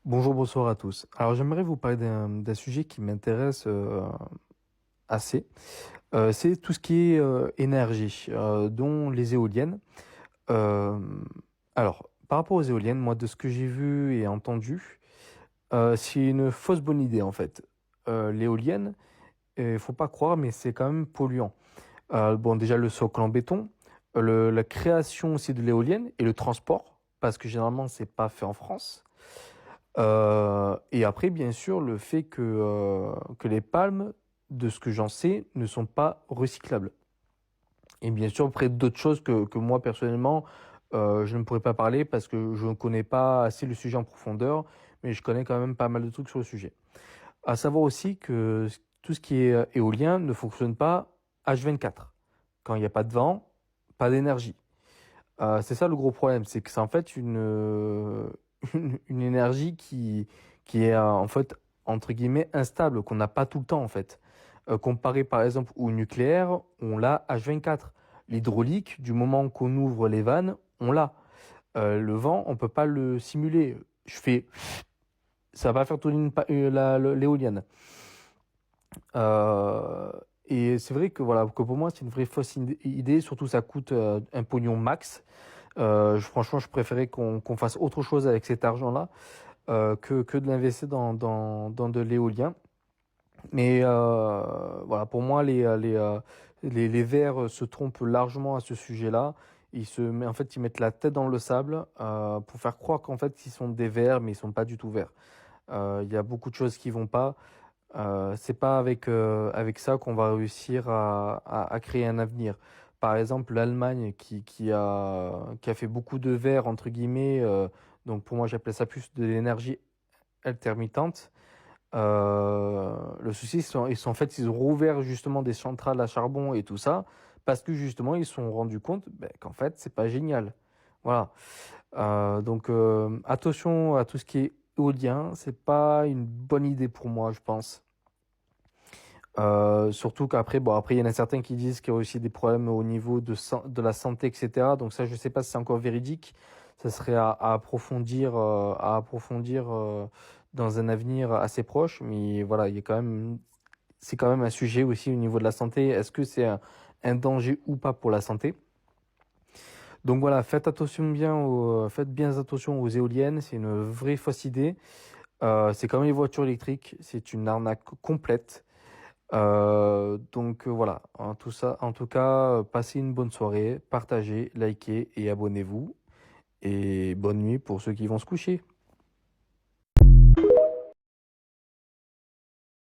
Bonjour, bonsoir à tous. Alors j'aimerais vous parler d'un sujet qui m'intéresse assez. C'est tout ce qui est énergie, dont les éoliennes. Euh, alors, par rapport aux éoliennes, moi de ce que j'ai vu et entendu, c'est une fausse bonne idée en fait. L'éolienne, il faut pas croire, mais c'est quand même polluant. Bon, déjà le socle en béton, la création aussi de l'éolienne et le transport, parce que généralement c'est pas fait en France. Et après, bien sûr, le fait que les palmes, de ce que j'en sais, ne sont pas recyclables. Et bien sûr, après d'autres choses que moi, personnellement, je ne pourrais pas parler parce que je ne connais pas assez le sujet en profondeur, mais je connais quand même pas mal de trucs sur le sujet. À savoir aussi que tout ce qui est éolien ne fonctionne pas H24. Quand il n'y a pas de vent, pas d'énergie. C'est ça le gros problème, c'est que c'est en fait une énergie qui est en fait entre guillemets instable, qu'on n'a pas tout le temps en fait. Comparé par exemple au nucléaire, on l'a H24. L'hydraulique, du moment qu'on ouvre les vannes, on l'a. Le vent, on peut pas le simuler. Je fais, ça va pas faire tourner l'éolienne. Euh, et c'est vrai que voilà, que pour moi c'est une vraie fausse idée. Surtout ça coûte un pognon max. Franchement, je préférais qu'on fasse autre chose avec cet argent-là que de l'investir dans de l'éolien. Mais voilà, pour moi, les Verts se trompent largement à ce sujet-là. En fait, ils mettent la tête dans le sable pour faire croire qu'en fait, ils sont des Verts, mais ils sont pas du tout Verts. Il y a beaucoup de choses qui vont pas. C'est pas avec ça qu'on va réussir à créer un avenir. Par exemple, l'Allemagne qui a fait beaucoup de verre, entre guillemets, donc pour moi j'appelais ça plus de l'énergie intermittente. Le souci, en fait, ils ont rouvert justement des centrales à charbon et tout ça, parce que justement ils se sont rendus compte qu'en fait c'est pas génial. Voilà. Donc attention à tout ce qui est éolien, c'est pas une bonne idée pour moi, je pense. Surtout qu'après, bon, après, il y en a certains qui disent qu'il y a aussi des problèmes au niveau de la santé, etc. Donc ça, je sais pas si c'est encore véridique. Ça serait à approfondir dans un avenir assez proche. Mais voilà, il y a quand même, c'est quand même un sujet aussi au niveau de la santé. Est-ce que c'est un danger ou pas pour la santé? Donc voilà, faites bien attention aux éoliennes. C'est une vraie fausse idée. C'est comme les voitures électriques. C'est une arnaque complète. Donc voilà, en tout cas, passez une bonne soirée, partagez, likez et abonnez-vous. Et bonne nuit pour ceux qui vont se coucher.